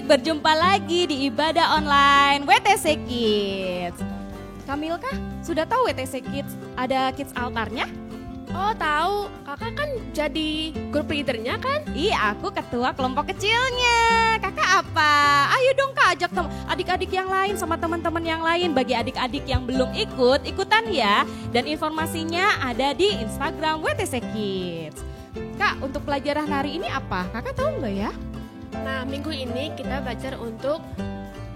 berjumpa lagi di ibadah online WTC Kids. Kamilka, sudah tahu WTC Kids ada Kids Altarnya? Oh tahu, kakak kan jadi grup leadernya kan? Iya, aku ketua kelompok kecilnya. Kakak apa? Ayo dong kak, ajak adik-adik yang lain sama teman-teman yang lain. Bagi adik-adik yang belum ikut, ikutan ya. Dan informasinya ada di Instagram WTC Kids. Kak, untuk pelajaran hari ini apa? Kakak tahu nggak ya? Nah, minggu ini kita belajar untuk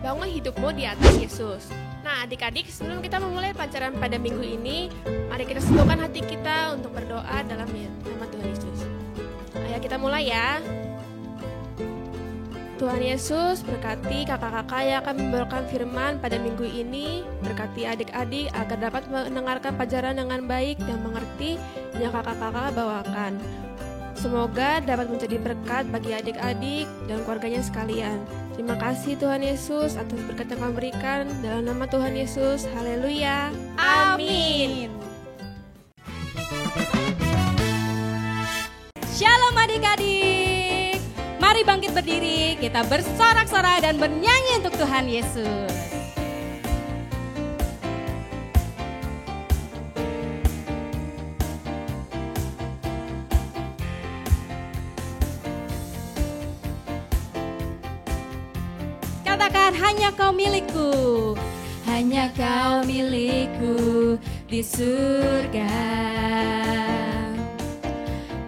bangun hidupmu di atas Yesus. Nah, adik-adik, sebelum kita memulai pelajaran pada minggu ini, mari kita sibukkan hati kita untuk berdoa dalam nama Tuhan Yesus. Ayo kita mulai ya. Tuhan Yesus, berkati kakak-kakak yang akan membawakan firman pada minggu ini. Berkati adik-adik agar dapat mendengarkan pelajaran dengan baik dan mengerti yang kakak-kakak bawakan. Semoga dapat menjadi berkat bagi adik-adik dan keluarganya sekalian. Terima kasih Tuhan Yesus atas berkat yang Kau berikan. Dalam nama Tuhan Yesus, haleluya. Amin. Shalom adik-adik. Mari bangkit berdiri, kita bersorak-sorai dan bernyanyi untuk Tuhan Yesus. Katakan, hanya Kau milikku, hanya Kau milikku di surga.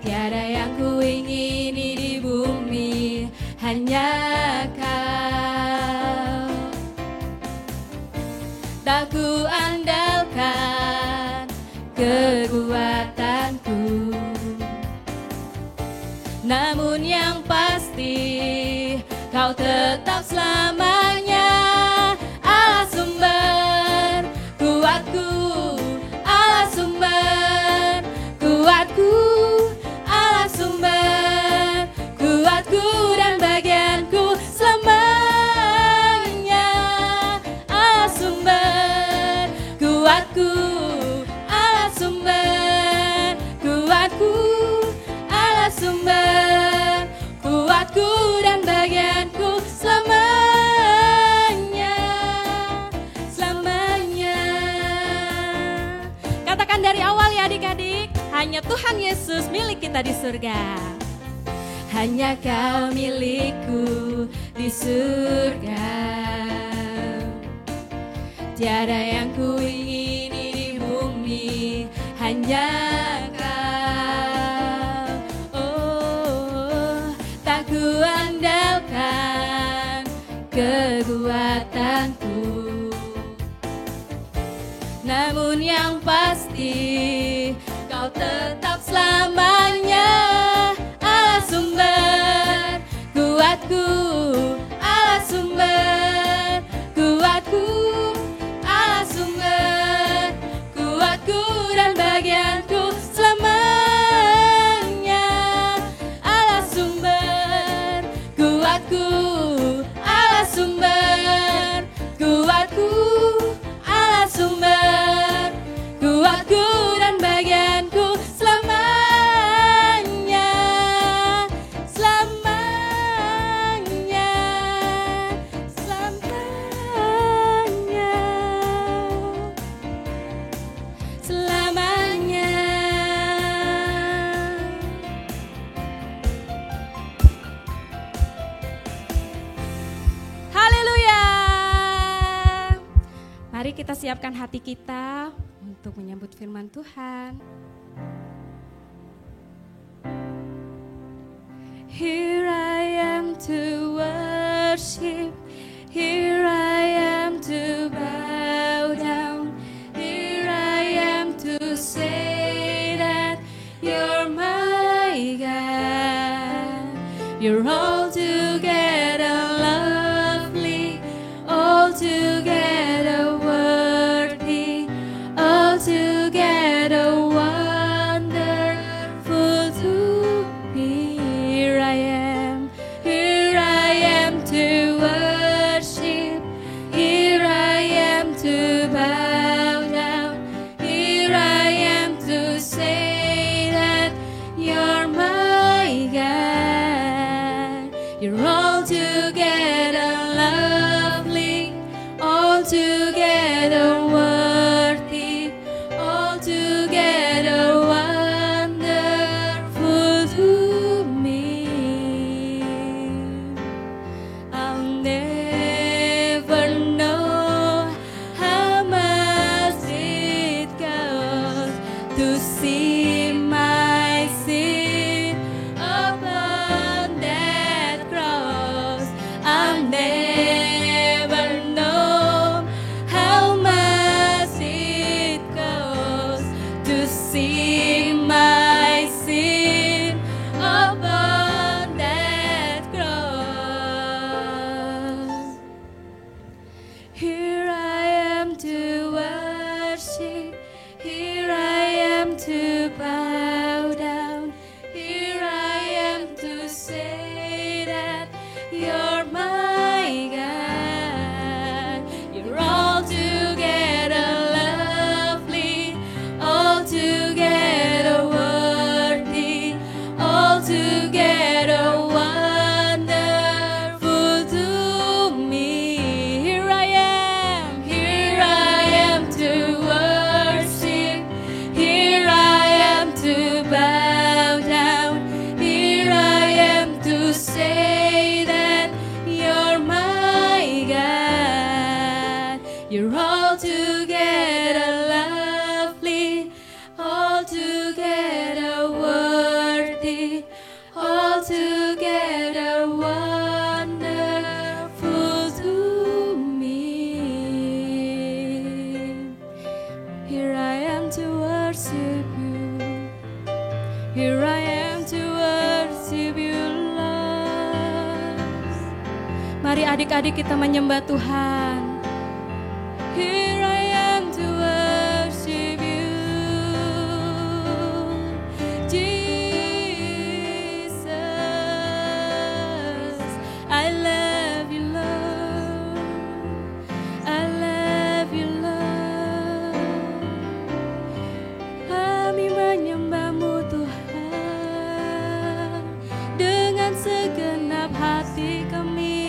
Tiada yang ku ingini di bumi, hanya Kau. Tak ku andalkan kekuatanku, namun yang pasti Kau tetap selamanya Allah sumber kuatku, Allah sumber kuatku, Allah sumber kuatku dan bagianku selamanya. Allah sumber kuatku, Allah sumber kuatku, Allah sumber kuatku dan bagianku selamanya, selamanya. Katakan dari awal ya adik-adik, hanya Tuhan Yesus milik kita di surga. Hanya Kau milikku di surga. Tiada yang ku ingini di bumi, hanya Kau. Oh, tak ku andalkan kekuatanku, namun yang pasti Kau tetap selamanya Allah sumber kuatku, Allah sumber kuatku, Allah sumber kuatku dan bagianku selamanya. Allah sumber kuatku, Allah sumber kuatku, Allah sumber kuatku dan bagianku selamanya, selamanya, selamanya, selamanya. Haleluya. Mari kita siapkan hati kita untuk menyambut firman Tuhan. Here I am to worship, here I am to bow down, here I am to say that you're my God. You're altogether lovely, altogether worthy, altogether wonderful to me. Here I am to worship, here I am to bow down, here I am to say that you're my God. You're altogether altogether worthy, altogether wonderful to me. I'll never know how much it costs to see my sin upon that cross. I'll never know how much it costs to see my sin upon that cross. Here I am to worship, here I am to bow down, here I am to say that you're my God. You're altogether lovely, altogether worthy, altogether wonderful to me. Here I am to worship, here I am to bow down, here I am to say that you're my God. You're altogether lovely, altogether worthy, altogether wonderful to me. Here I am to worship you, here I am to worship you, Lord. Mari adik-adik kita menyembah Tuhan. Here I am to worship you, Jesus. I love you, Lord. I love you, Lord. Kami menyembahmu Tuhan dengan segenap hati kami.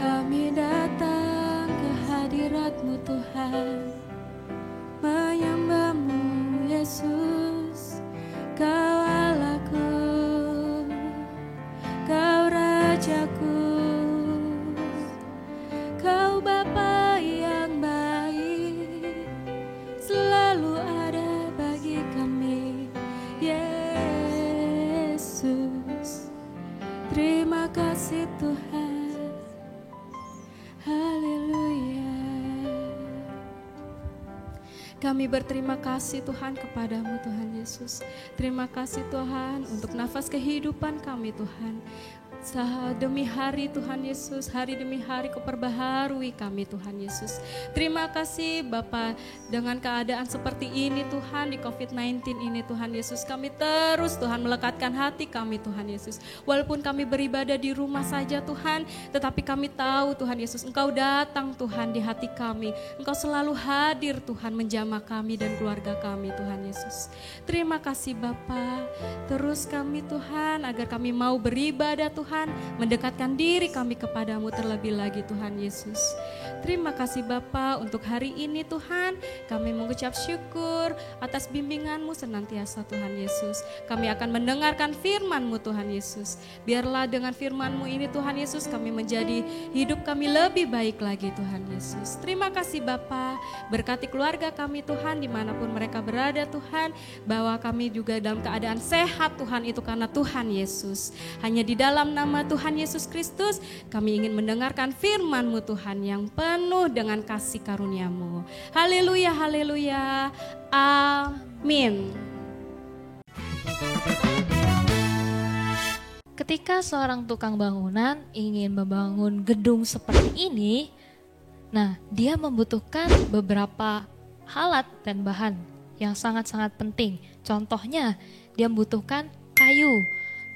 Kami datang ke hadirat-Mu Tuhan, menyembah-Mu Yesus. Kau Allahku, Kau Rajaku, Kau Bapa yang baik, selalu ada bagi kami, Yesus. Terima kasih Tuhan. Haleluya. Kami berterima kasih Tuhan kepadamu Tuhan Yesus. Terima kasih Tuhan untuk nafas kehidupan kami Tuhan. Demi hari Tuhan Yesus, hari demi hari Kau perbaharui kami Tuhan Yesus. Terima kasih Bapa, dengan keadaan seperti ini Tuhan, di COVID-19 ini Tuhan Yesus, kami terus Tuhan melekatkan hati kami Tuhan Yesus. Walaupun kami beribadah di rumah saja Tuhan, tetapi kami tahu Tuhan Yesus Engkau datang Tuhan di hati kami. Engkau selalu hadir Tuhan menjamah kami dan keluarga kami Tuhan Yesus. Terima kasih Bapa, terus kami Tuhan agar kami mau beribadah Tuhan, mendekatkan diri kami kepadamu terlebih lagi Tuhan Yesus. Terima kasih Bapa untuk hari ini Tuhan, kami mengucap syukur atas bimbingan-Mu senantiasa Tuhan Yesus. Kami akan mendengarkan firman-Mu Tuhan Yesus. Biarlah dengan firman-Mu ini Tuhan Yesus kami menjadi hidup kami lebih baik lagi Tuhan Yesus. Terima kasih Bapa, berkati keluarga kami Tuhan dimanapun mereka berada Tuhan, bahwa kami juga dalam keadaan sehat Tuhan itu karena Tuhan Yesus. Hanya di dalam nama Tuhan Yesus Kristus kami ingin mendengarkan firman-Mu Tuhan yang penuh dengan kasih karunia-Mu. Haleluya, haleluya, amin. Ketika seorang tukang bangunan ingin membangun gedung seperti ini, nah dia membutuhkan beberapa alat dan bahan yang sangat-sangat penting. Contohnya dia membutuhkan kayu,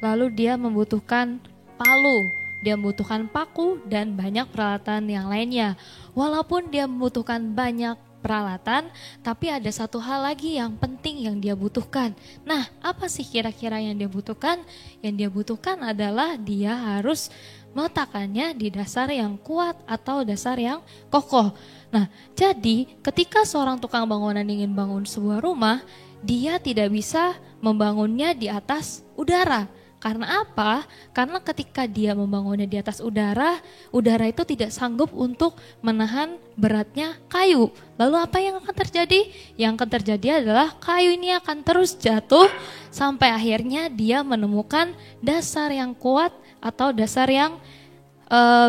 lalu dia membutuhkan palu, dia membutuhkan paku dan banyak peralatan yang lainnya. Walaupun dia membutuhkan banyak peralatan, tapi ada satu hal lagi yang penting yang dia butuhkan. Nah, apa sih kira-kira yang dia butuhkan? Yang dia butuhkan adalah dia harus meletakkannya di dasar yang kuat atau dasar yang kokoh. Nah, jadi ketika seorang tukang bangunan ingin bangun sebuah rumah, dia tidak bisa membangunnya di atas udara. Karena apa? Karena ketika dia membangunnya di atas udara, udara itu tidak sanggup untuk menahan beratnya kayu. Lalu apa yang akan terjadi? Yang akan terjadi adalah kayu ini akan terus jatuh sampai akhirnya dia menemukan dasar yang kuat atau dasar yang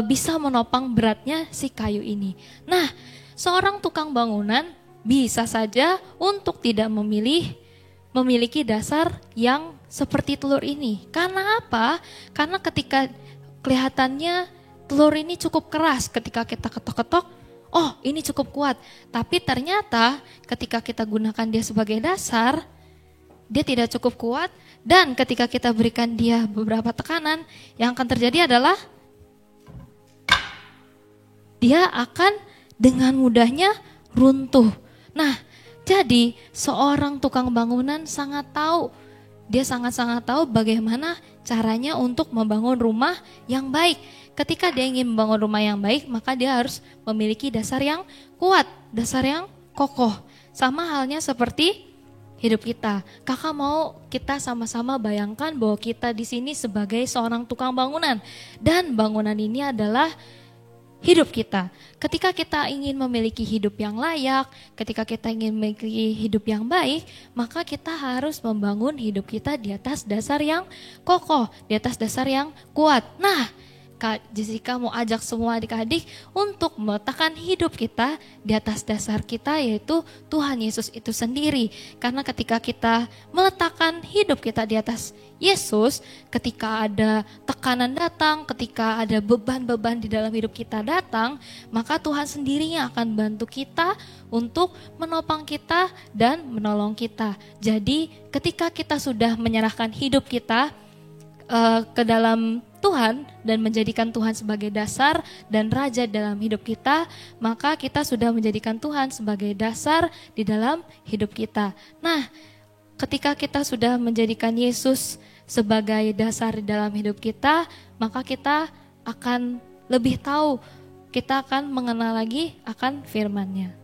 bisa menopang beratnya si kayu ini. Nah, seorang tukang bangunan bisa saja untuk tidak memiliki dasar yang seperti telur ini. Karena apa? Karena ketika kelihatannya telur ini cukup keras, ketika kita ketok-ketok, oh ini cukup kuat. Tapi ternyata ketika kita gunakan dia sebagai dasar, dia tidak cukup kuat. Dan ketika kita berikan dia beberapa tekanan, yang akan terjadi adalah dia akan dengan mudahnya runtuh. Nah, jadi seorang tukang bangunan dia sangat-sangat tahu bagaimana caranya untuk membangun rumah yang baik. Ketika dia ingin membangun rumah yang baik, maka dia harus memiliki dasar yang kuat, dasar yang kokoh. Sama halnya seperti hidup kita. Kakak mau kita sama-sama bayangkan bahwa kita di sini sebagai seorang tukang bangunan. Dan bangunan ini adalah hidup kita. Ketika kita ingin memiliki hidup yang layak, ketika kita ingin memiliki hidup yang baik, maka kita harus membangun hidup kita di atas dasar yang kokoh, di atas dasar yang kuat. Nah, Kak Jessica mau ajak semua adik-adik untuk meletakkan hidup kita di atas dasar kita, yaitu Tuhan Yesus itu sendiri. Karena ketika kita meletakkan hidup kita di atas Yesus, ketika ada tekanan datang, ketika ada beban-beban di dalam hidup kita datang, maka Tuhan sendirinya akan bantu kita untuk menopang kita dan menolong kita. Jadi ketika kita sudah menyerahkan hidup kita ke dalam Tuhan dan menjadikan Tuhan sebagai dasar dan raja dalam hidup kita, maka kita sudah menjadikan Tuhan sebagai dasar di dalam hidup kita. Nah, ketika kita sudah menjadikan Yesus sebagai dasar di dalam hidup kita, maka kita akan lebih tahu, kita akan mengenal lagi akan firman-Nya.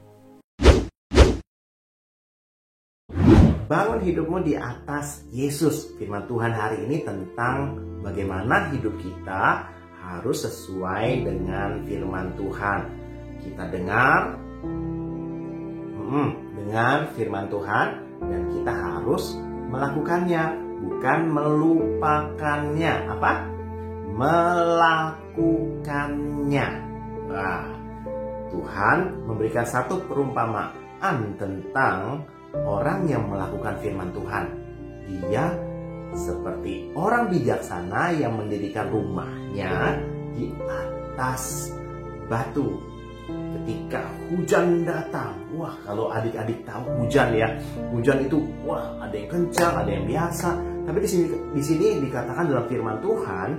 Bangun hidupmu di atas Yesus. Firman Tuhan hari ini tentang bagaimana hidup kita harus sesuai dengan firman Tuhan. Kita dengar firman Tuhan dan kita harus melakukannya, bukan melupakannya. Apa? Melakukannya. Nah, Tuhan memberikan satu perumpamaan tentang orang yang melakukan firman Tuhan. Dia seperti orang bijaksana yang mendirikan rumahnya di atas batu. Ketika hujan datang, wah kalau adik-adik tahu hujan ya, hujan itu wah ada yang kencang, ada yang biasa. Tapi di sini dikatakan dalam firman Tuhan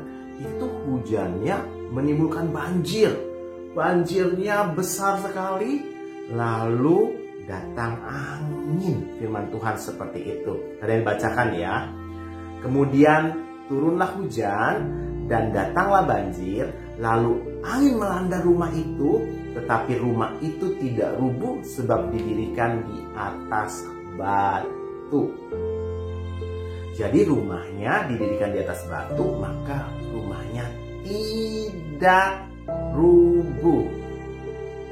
itu hujannya menimbulkan banjir. Banjirnya besar sekali, lalu datang angin. Firman Tuhan seperti itu. Kalian bacakan ya. Kemudian turunlah hujan dan datanglah banjir, lalu angin melanda rumah itu, tetapi rumah itu tidak rubuh sebab didirikan di atas batu. Jadi rumahnya didirikan di atas batu, maka rumahnya tidak rubuh.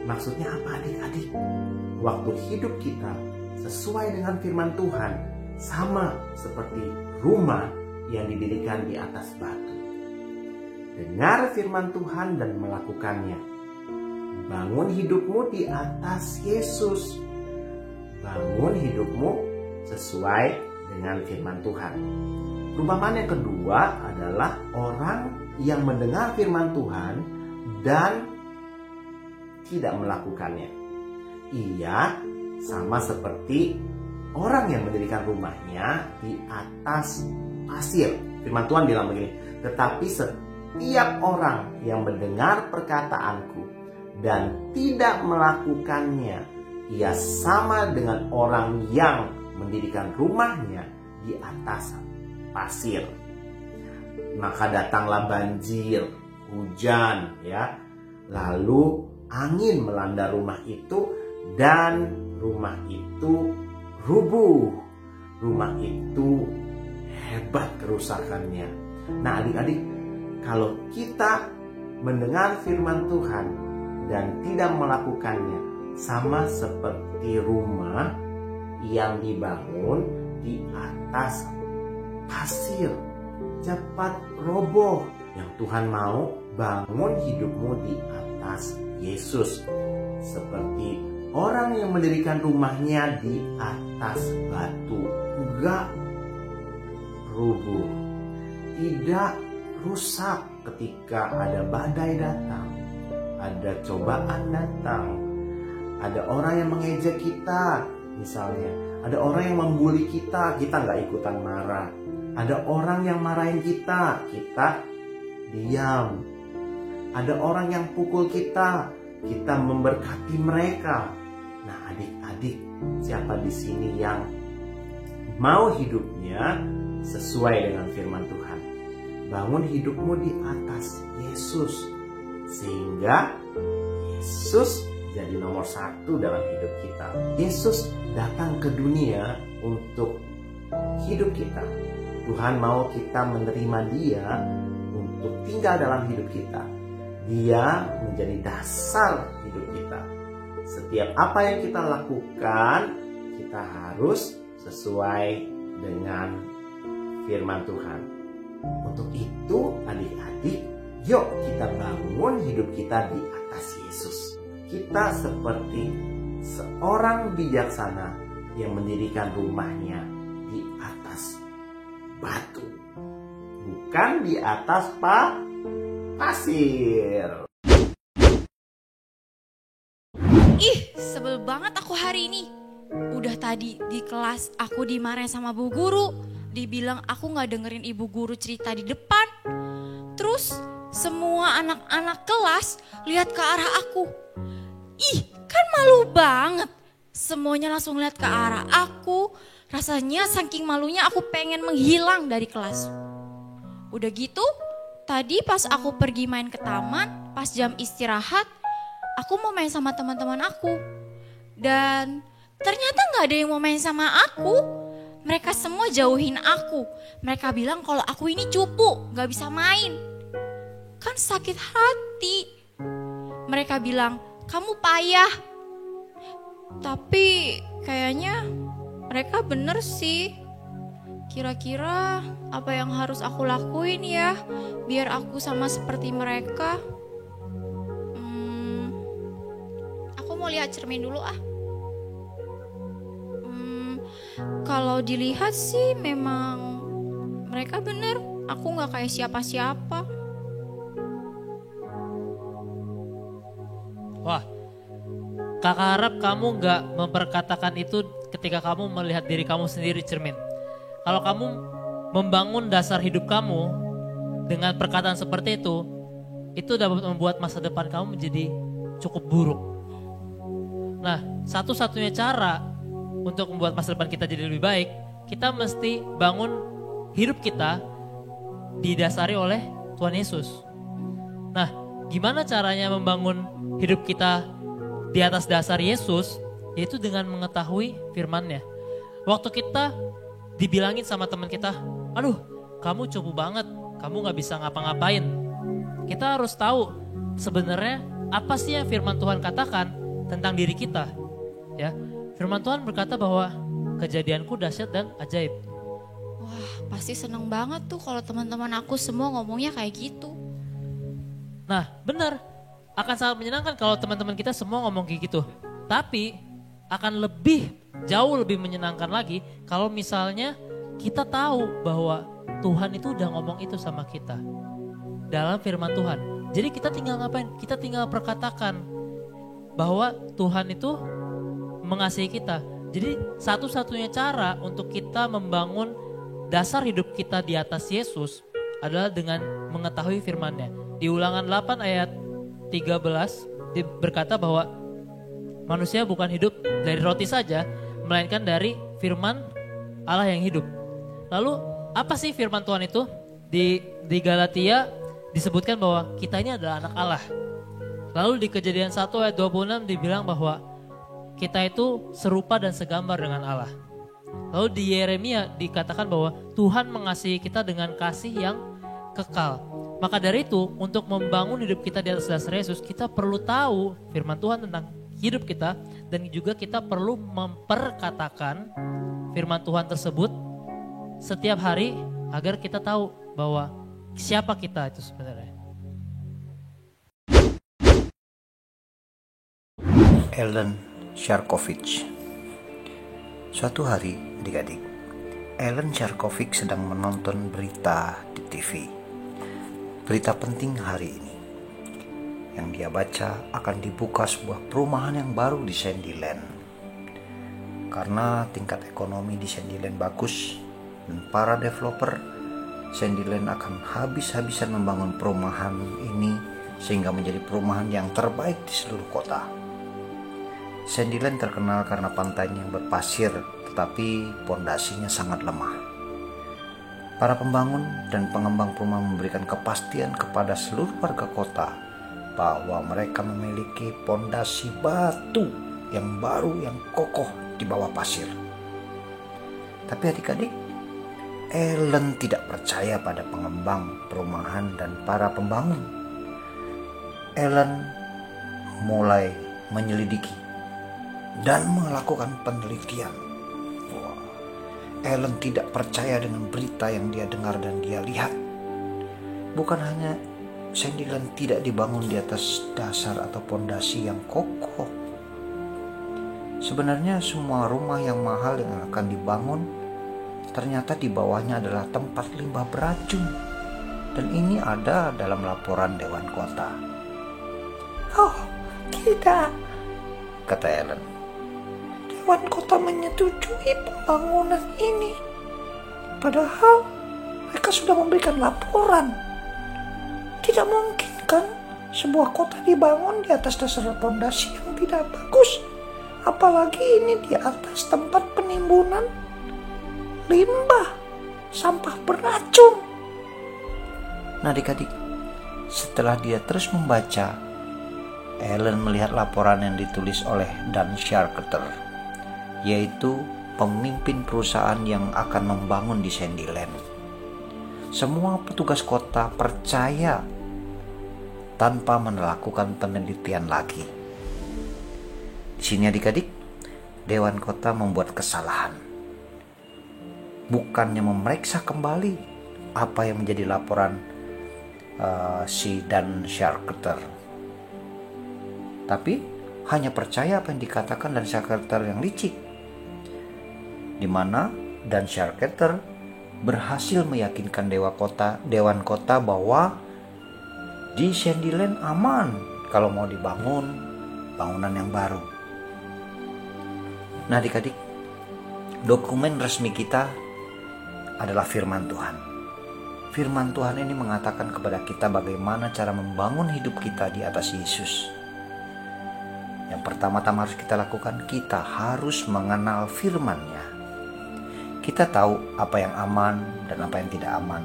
Maksudnya apa adik-adik? Waktu hidup kita sesuai dengan firman Tuhan, sama seperti rumah yang didirikan di atas batu. Dengar firman Tuhan dan melakukannya. Bangun hidupmu di atas Yesus. Bangun hidupmu sesuai dengan firman Tuhan. Perumpamaan yang kedua adalah orang yang mendengar firman Tuhan dan tidak melakukannya. Ia sama seperti orang yang mendirikan rumahnya di atas pasir. Firman Tuhan bilang begini, tetapi setiap orang yang mendengar perkataanku dan tidak melakukannya ia sama dengan orang yang mendirikan rumahnya di atas pasir. Maka datanglah banjir, hujan, ya. Lalu angin melanda rumah itu dan rumah itu rubuh. Rumah itu hebat kerusakannya. Nah, adik-adik, kalau kita mendengar firman Tuhan dan tidak melakukannya, sama seperti rumah yang dibangun di atas pasir, cepat roboh. Yang Tuhan mau, bangun hidupmu di atas Yesus, seperti orang yang mendirikan rumahnya di atas batu. Enggak rubuh, tidak rusak ketika ada badai datang, ada cobaan datang, ada orang yang mengejek kita, misalnya ada orang yang membuli kita, kita nggak ikutan marah. Ada orang yang marahin kita, kita diam. Ada orang yang pukul kita, kita memberkati mereka. Nah, adik-adik, siapa di sini yang mau hidupnya sesuai dengan firman Tuhan? Bangun hidupmu di atas Yesus, sehingga Yesus jadi nomor satu dalam hidup kita. Yesus datang ke dunia untuk hidup kita. Tuhan mau kita menerima Dia untuk tinggal dalam hidup kita. Dia menjadi dasar hidup kita. Setiap apa yang kita lakukan, kita harus sesuai dengan firman Tuhan. Untuk itu, adik-adik, yuk kita bangun hidup kita di atas Yesus. Kita seperti seorang bijaksana yang mendirikan rumahnya di atas batu, bukan di atas pasir. Ih, sebel banget aku hari ini. Udah tadi di kelas aku dimarahin sama bu guru. Dibilang aku gak dengerin ibu guru cerita di depan. Terus semua anak-anak kelas lihat ke arah aku. Ih, kan malu banget. Semuanya langsung lihat ke arah aku. Rasanya saking malunya aku pengen menghilang dari kelas. Udah gitu, tadi pas aku pergi main ke taman, pas jam istirahat, aku mau main sama teman-teman aku. Dan ternyata gak ada yang mau main sama aku. Mereka semua jauhin aku. Mereka bilang kalau aku ini cupu, gak bisa main. Kan sakit hati. Mereka bilang, kamu payah. Tapi kayaknya mereka bener sih. Kira-kira apa yang harus aku lakuin ya biar aku sama seperti mereka? Aku mau lihat cermin dulu ah. Kalau dilihat sih memang mereka bener. Aku gak kayak siapa-siapa. Wah, kakak harap kamu gak memperkatakan itu ketika kamu melihat diri kamu sendiri cermin. Kalau kamu membangun dasar hidup kamu dengan perkataan seperti itu dapat membuat masa depan kamu menjadi cukup buruk. Nah, satu-satunya cara untuk membuat masa depan kita jadi lebih baik, kita mesti bangun hidup kita didasari oleh Tuhan Yesus. Nah, gimana caranya membangun hidup kita di atas dasar Yesus? Yaitu dengan mengetahui firman-Nya. Waktu kita dibilangin sama teman kita, aduh kamu cupu banget, kamu gak bisa ngapa-ngapain. Kita harus tahu sebenarnya apa sih yang firman Tuhan katakan tentang diri kita. Ya, firman Tuhan berkata bahwa kejadianku dahsyat dan ajaib. Wah, pasti seneng banget tuh kalau teman-teman aku semua ngomongnya kayak gitu. Nah, benar. Akan sangat menyenangkan kalau teman-teman kita semua ngomong kayak gitu. Tapi akan jauh lebih menyenangkan lagi kalau misalnya kita tahu bahwa Tuhan itu udah ngomong itu sama kita dalam firman Tuhan. Jadi kita tinggal ngapain? Kita tinggal perkatakan bahwa Tuhan itu mengasihi kita. Jadi satu-satunya cara untuk kita membangun dasar hidup kita di atas Yesus adalah dengan mengetahui firman-Nya. Di Ulangan 8 ayat 13 berkata bahwa manusia bukan hidup dari roti saja, melainkan dari firman Allah yang hidup. Lalu apa sih firman Tuhan itu? Di Galatia disebutkan bahwa kita ini adalah anak Allah. Lalu di Kejadian 1 ayat 26 dibilang bahwa kita itu serupa dan segambar dengan Allah. Lalu di Yeremia dikatakan bahwa Tuhan mengasihi kita dengan kasih yang kekal. Maka dari itu, untuk membangun hidup kita di atas dasar Yesus, kita perlu tahu firman Tuhan tentang hidup kita, dan juga kita perlu memperkatakan firman Tuhan tersebut setiap hari agar kita tahu bahwa siapa kita itu sebenarnya. Ellen Sharkovich. Suatu hari, adik-adik, Ellen Sharkovich sedang menonton berita di TV. Berita penting hari ini. Yang dia baca akan dibuka sebuah perumahan yang baru di Sandyland. Karena tingkat ekonomi di Sandyland bagus dan para developer Sandyland akan habis-habisan membangun perumahan ini sehingga menjadi perumahan yang terbaik di seluruh kota. Sandyland terkenal karena pantainya yang berpasir, tetapi pondasinya sangat lemah. Para pembangun dan pengembang perumahan memberikan kepastian kepada seluruh warga kota bahwa mereka memiliki pondasi batu yang baru yang kokoh di bawah pasir. Tapi adik-adik, Ellen tidak percaya pada pengembang perumahan dan para pembangun. Ellen mulai menyelidiki dan melakukan penelitian. Ellen tidak percaya dengan berita yang dia dengar dan dia lihat. Bukan hanya Sandyland tidak dibangun di atas dasar atau pondasi yang kokoh. Sebenarnya semua rumah yang mahal yang akan dibangun ternyata di bawahnya adalah tempat limbah beracun. Dan ini ada dalam laporan Dewan Kota. Oh, tidak, kata Ellen. Dewan Kota menyetujui pembangunan ini. Padahal mereka sudah memberikan laporan. Tidak mungkin kan sebuah kota dibangun di atas dasar pondasi yang tidak bagus. Apalagi ini di atas tempat penimbunan limbah, sampah beracun. Nah adik-adik, setelah dia terus membaca, Ellen melihat laporan yang ditulis oleh Dan Sharketer, yaitu pemimpin perusahaan yang akan membangun di Sandyland. Semua petugas kota percaya tanpa melakukan penelitian lagi. Di sini adik-adik, Dewan Kota membuat kesalahan. Bukannya memeriksa kembali apa yang menjadi laporan si Dan Sharketer, tapi hanya percaya apa yang dikatakan Dan Sharketer yang licik, di mana Dan Sharketer berhasil meyakinkan Dewan Kota bahwa di Sandyland aman kalau mau dibangun bangunan yang baru. Nah adik-adik, dokumen resmi kita adalah firman Tuhan. Firman Tuhan ini mengatakan kepada kita bagaimana cara membangun hidup kita di atas Yesus. Yang pertama-tama harus kita lakukan, kita harus mengenal firman-Nya. Kita tahu apa yang aman dan apa yang tidak aman.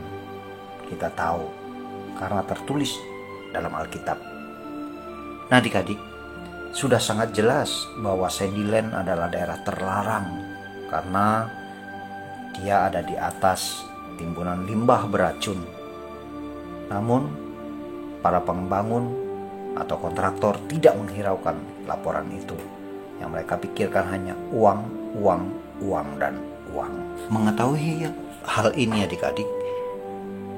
Kita tahu karena tertulis dalam Alkitab. Nah adik-adik, sudah sangat jelas bahwa Sandyland adalah daerah terlarang karena dia ada di atas timbunan limbah beracun. Namun para pembangun atau kontraktor tidak menghiraukan laporan itu. Yang mereka pikirkan hanya uang, dan uang. Mengetahui hal ini adik-adik,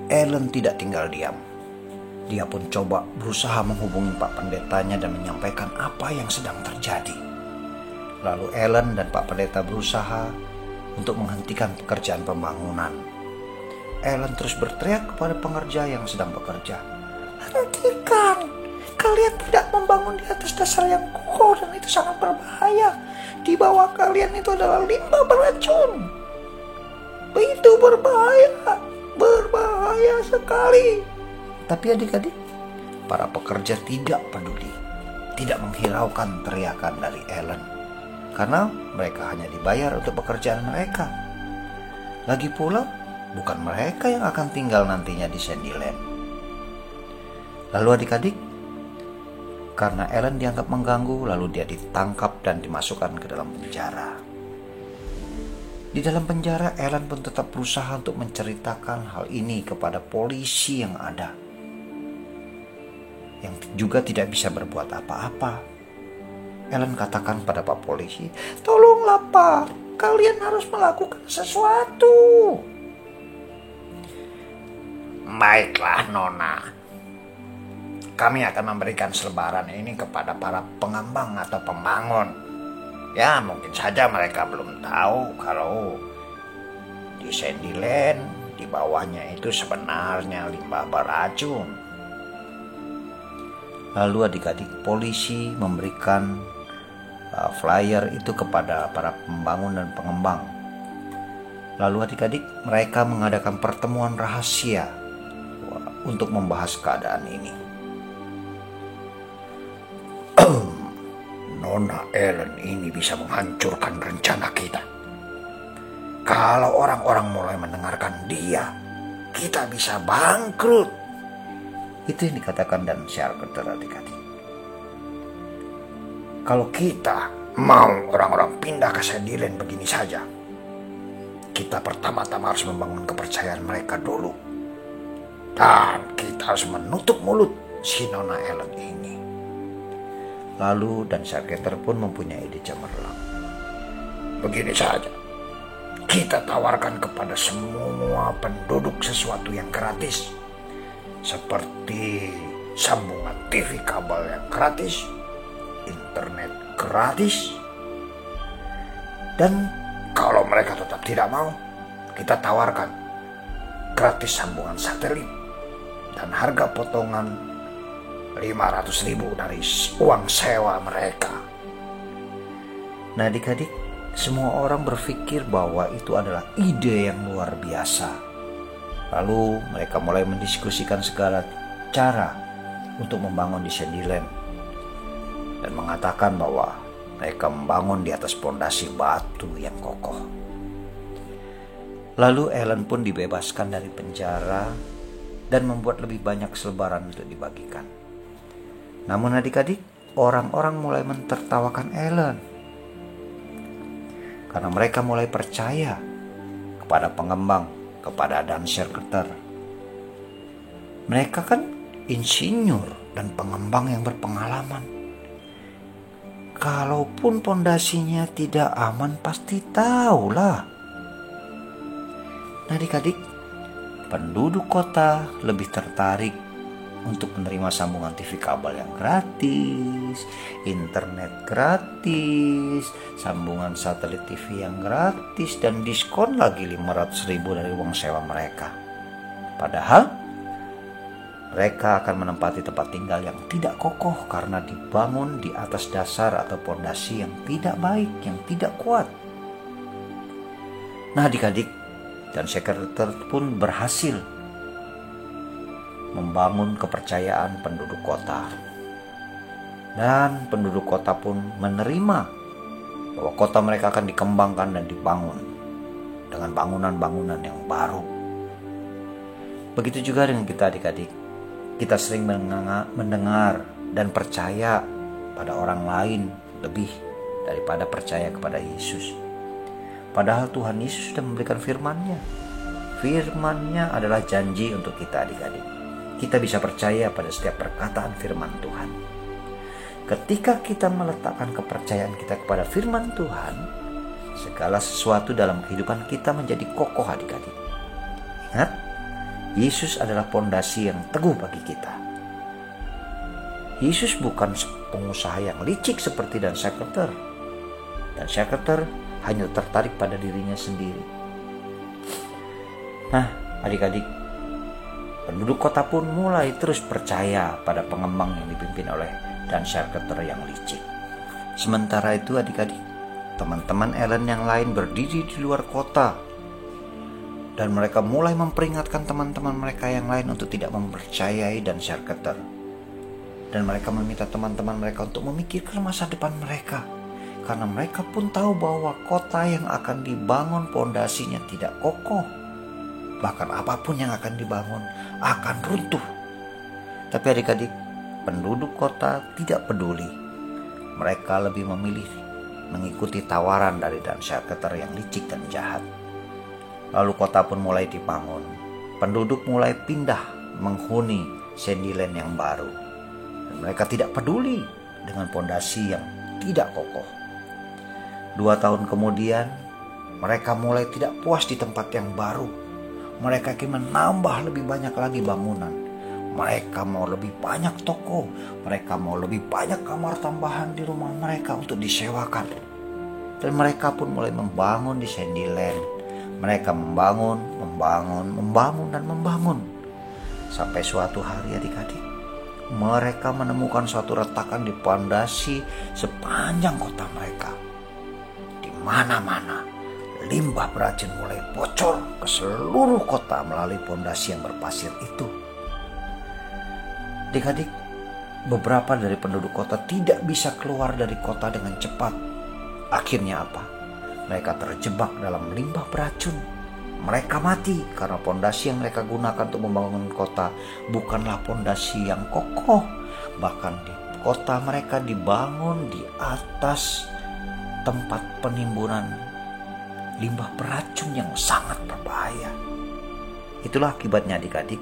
Ellen tidak tinggal diam. Dia pun coba berusaha menghubungi Pak Pendetanya dan menyampaikan apa yang sedang terjadi. Lalu Ellen dan Pak Pendeta berusaha untuk menghentikan pekerjaan pembangunan. Ellen terus berteriak kepada pengerja yang sedang bekerja. Hentikan! Kalian tidak membangun di atas dasar yang kokoh dan itu sangat berbahaya. Di bawah kalian itu adalah limbah beracun. Itu berbahaya sekali. Tapi adik-adik, para pekerja tidak peduli. tidak menghiraukan teriakan dari Ellen, karena mereka hanya dibayar untuk pekerjaan mereka. Lagi pula, bukan mereka yang akan tinggal nantinya di Sandyland. Lalu adik-adik, karena Ellen dianggap mengganggu, lalu dia ditangkap dan dimasukkan ke dalam penjara. Di dalam penjara, Ellen pun tetap berusaha untuk menceritakan hal ini kepada polisi yang ada, yang juga tidak bisa berbuat apa-apa. Ellen katakan pada Pak Polisi, "Tolonglah Pak, kalian harus melakukan sesuatu." "Baiklah Nona, kami akan memberikan selebaran ini kepada para pengembang atau pembangun. Ya, mungkin saja mereka belum tahu kalau di Sandyland di bawahnya itu sebenarnya limbah beracun." Lalu adik-adik, polisi memberikan flyer itu kepada para pembangun dan pengembang. Lalu adik-adik, mereka mengadakan pertemuan rahasia untuk membahas keadaan ini. "Nona Ellen ini bisa menghancurkan rencana kita. Kalau orang-orang mulai mendengarkan dia, kita bisa bangkrut." Itu yang dikatakan Dan Sharketer adik-adik. "Kalau kita mau orang-orang pindah ke Sandyland begini saja, kita pertama-tama harus membangun kepercayaan mereka dulu. Dan kita harus menutup mulut si Nona Ellen ini." Lalu Dan Sharketer pun mempunyai ide cemerlang. "Begini saja, kita tawarkan kepada semua penduduk sesuatu yang gratis, seperti sambungan TV kabel yang gratis, internet gratis, dan kalau mereka tetap tidak mau, kita tawarkan gratis sambungan satelit dan harga potongan 500.000 dari uang sewa mereka." Nah adik-adik, semua orang berpikir bahwa itu adalah ide yang luar biasa. Lalu mereka mulai mendiskusikan segala cara untuk membangun di Sandyland dan mengatakan bahwa mereka membangun di atas pondasi batu yang kokoh. Lalu Ellen pun dibebaskan dari penjara dan membuat lebih banyak selebaran untuk dibagikan. Namun adik-adik, orang-orang mulai mentertawakan Ellen karena mereka mulai percaya kepada pengembang, kepada Dan Sharketer. Mereka kan insinyur dan pengembang yang berpengalaman. Kalaupun pondasinya tidak aman, pasti tahulah. Nah adik-adik, penduduk kota lebih tertarik untuk menerima sambungan TV kabel yang gratis, internet gratis, sambungan satelit TV yang gratis, dan diskon lagi 500.000 dari uang sewa mereka. Padahal mereka akan menempati tempat tinggal yang tidak kokoh karena dibangun di atas dasar atau pondasi yang tidak baik, yang tidak kuat. Nah adik-adik, Dan Sharketer pun berhasil membangun kepercayaan penduduk kota. Dan penduduk kota pun menerima bahwa kota mereka akan dikembangkan dan dibangun dengan bangunan-bangunan yang baru. Begitu juga dengan kita adik-adik. Kita sering mendengar dan percaya pada orang lain lebih daripada percaya kepada Yesus. Padahal Tuhan Yesus sudah memberikan firman-Nya. Firman-Nya adalah janji untuk kita adik-adik. Kita bisa percaya pada setiap perkataan firman Tuhan. Ketika kita meletakkan kepercayaan kita kepada firman Tuhan, segala sesuatu dalam kehidupan kita menjadi kokoh adik-adik. Ingat, Yesus adalah pondasi yang teguh bagi kita. Yesus bukan pengusaha yang licik seperti Dan Sharketer. Dan Sharketer hanya tertarik pada dirinya sendiri. Nah, adik-adik, penduduk kota pun mulai terus percaya pada pengembang yang dipimpin oleh Dan Sharketer yang licik. Sementara itu adik-adik, teman-teman Ellen yang lain berdiri di luar kota. Dan mereka mulai memperingatkan teman-teman mereka yang lain untuk tidak mempercayai Dan Sharketer. Dan mereka meminta teman-teman mereka untuk memikirkan masa depan mereka. Karena mereka pun tahu bahwa kota yang akan dibangun pondasinya tidak kokoh. Bahkan apapun yang akan dibangun akan runtuh. Tapi adik-adik, penduduk kota tidak peduli. Mereka lebih memilih mengikuti tawaran dari Dan Schachter yang licik dan jahat. Lalu kota pun mulai dibangun. Penduduk mulai pindah menghuni Sandyland yang baru. Dan mereka tidak peduli dengan pondasi yang tidak kokoh. 2 tahun kemudian, mereka mulai tidak puas di tempat yang baru. Mereka ingin menambah lebih banyak lagi bangunan. Mereka mau lebih banyak toko. Mereka mau lebih banyak kamar tambahan di rumah mereka untuk disewakan. Dan mereka pun mulai membangun di Sandyland. Mereka membangun, dan membangun. Sampai suatu hari adik-adik, mereka menemukan suatu retakan di pondasi sepanjang kota mereka. Mana-mana limbah beracun mulai bocor ke seluruh kota melalui pondasi yang berpasir itu. Adik-adik, beberapa dari penduduk kota tidak bisa keluar dari kota dengan cepat. Akhirnya apa? Mereka terjebak dalam limbah beracun. Mereka mati karena pondasi yang mereka gunakan untuk membangun kota bukanlah pondasi yang kokoh. Bahkan di kota mereka dibangun di atas tempat penimbunan limbah beracun yang sangat berbahaya. Itulah akibatnya adik-adik,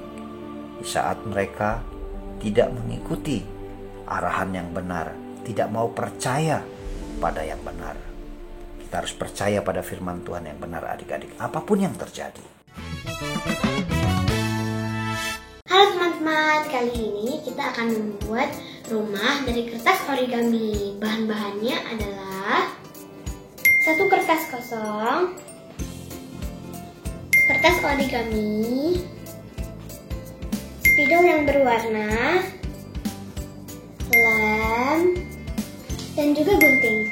di saat mereka tidak mengikuti arahan yang benar, tidak mau percaya pada yang benar. Kita harus percaya pada firman Tuhan yang benar adik-adik, apapun yang terjadi. Halo teman-teman, kali ini kita akan membuat rumah dari kertas origami. Bahan-bahannya adalah 1 kertas kosong, kertas origami, spidol yang berwarna, lem, dan juga gunting.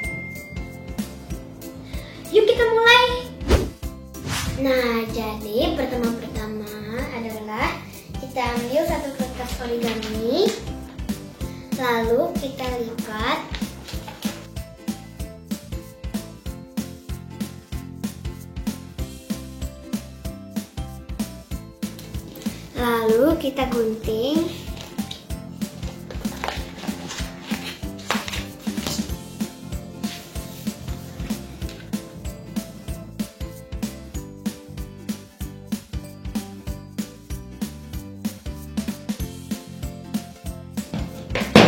Yuk kita mulai. Nah, jadi pertama-tama adalah kita ambil 1 kertas origami, lalu kita lipat. Lalu kita gunting.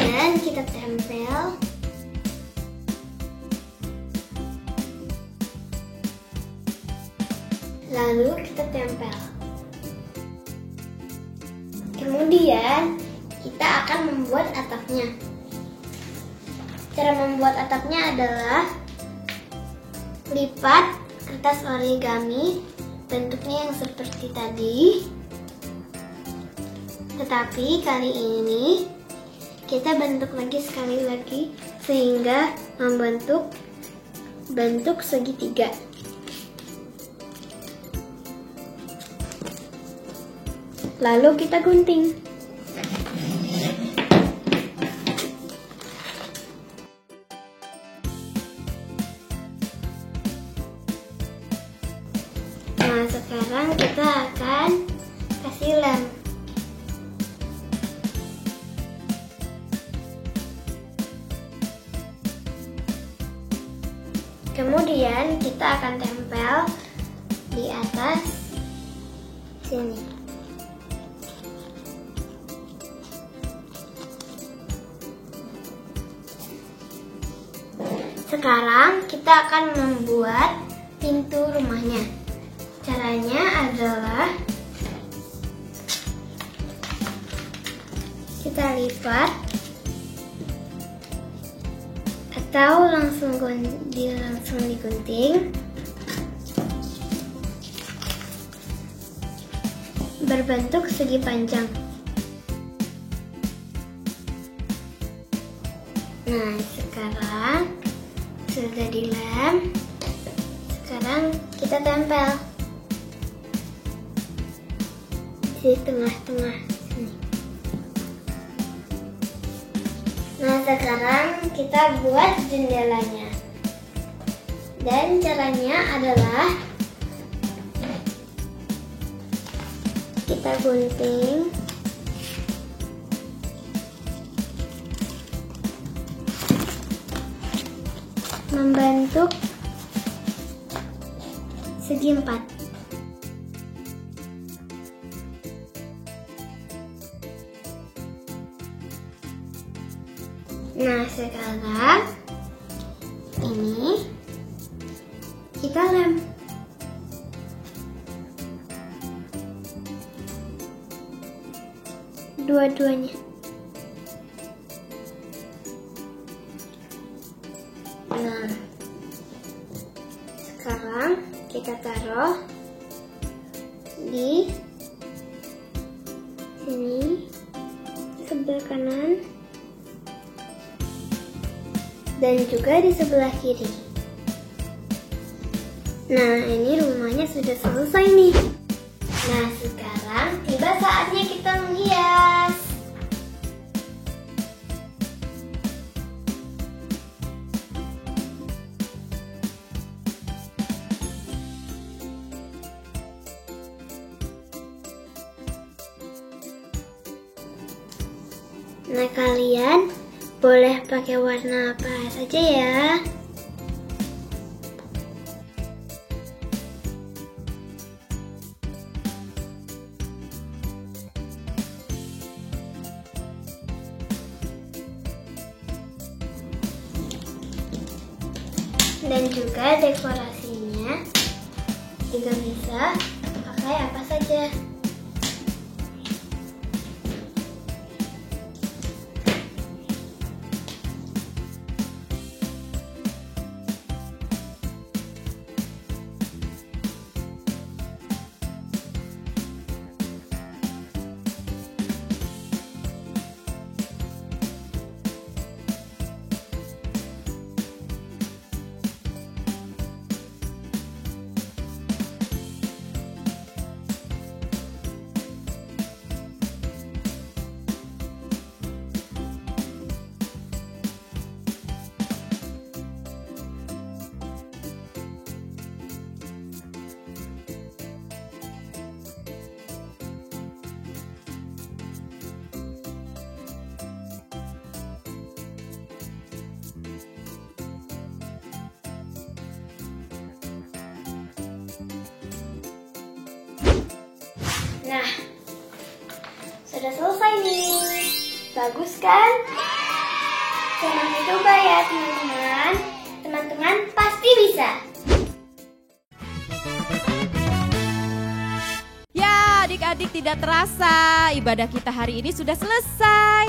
Dan kita tempel. Lalu kita tempel. Kemudian kita akan membuat atapnya. Cara membuat atapnya adalah lipat kertas origami bentuknya yang seperti tadi. Tetapi kali ini kita bentuk sekali lagi sehingga membentuk bentuk segitiga. Lalu kita gunting. Nah, sekarang kita akan kasih lem. Kemudian kita akan tempel di atas sini. Sekarang kita akan membuat pintu rumahnya. Caranya adalah kita lipat atau langsung digunting berbentuk segi panjang. Nah, sekarang sudah dilem. Sekarang kita tempel di tengah-tengah sini. Sekarang kita buat jendelanya. Dan caranya adalah kita gunting membentuk segi 4. Nah, sekarang ini kita lem. Dua-duanya. Nah, sekarang kita taruh di sini sebelah kanan dan juga di sebelah kiri. Nah, ini rumahnya sudah selesai nih. Nah, sekarang tiba saatnya kita menghias. Nah, kalian boleh pakai warna apa saja ya. Dan juga dekorasinya juga bisa pakai apa saja. Nah, sudah selesai nih. Bagus kan? Jangan dicoba ya teman-teman. Teman-teman pasti bisa. Ya, adik-adik, tidak terasa ibadah kita hari ini sudah selesai.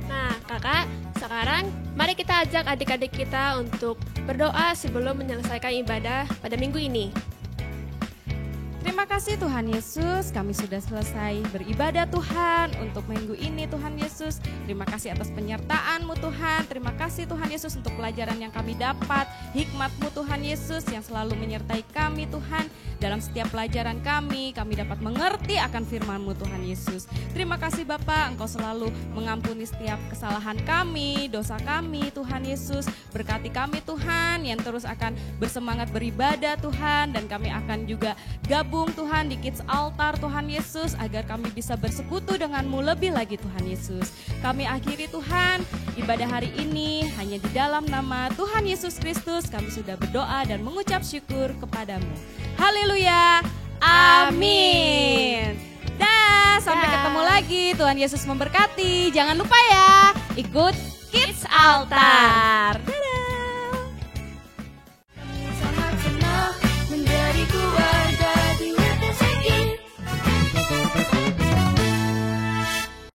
Nah, kakak, sekarang mari kita ajak adik-adik kita untuk berdoa sebelum menyelesaikan ibadah pada minggu ini. Terima kasih Tuhan Yesus, kami sudah selesai beribadah Tuhan untuk minggu ini Tuhan Yesus. Terima kasih atas penyertaan-Mu Tuhan. Terima kasih Tuhan Yesus untuk pelajaran yang kami dapat. Hikmat-Mu Tuhan Yesus yang selalu menyertai kami Tuhan. Dalam setiap pelajaran kami dapat mengerti akan firman-Mu Tuhan Yesus. Terima kasih Bapa, Engkau selalu mengampuni setiap kesalahan kami, dosa kami Tuhan Yesus. Berkati kami Tuhan yang terus akan bersemangat beribadah Tuhan. Dan kami akan juga gabung Tuhan di Kids Altar Tuhan Yesus, agar kami bisa bersekutu dengan-Mu lebih lagi Tuhan Yesus. Kami akhiri Tuhan ibadah hari ini hanya di dalam nama Tuhan Yesus Kristus. Kami sudah berdoa dan mengucap syukur kepadamu. Haleluya, amin. Dah, sampai ketemu lagi. Tuhan Yesus memberkati. Jangan lupa ya, ikut Kids Altar.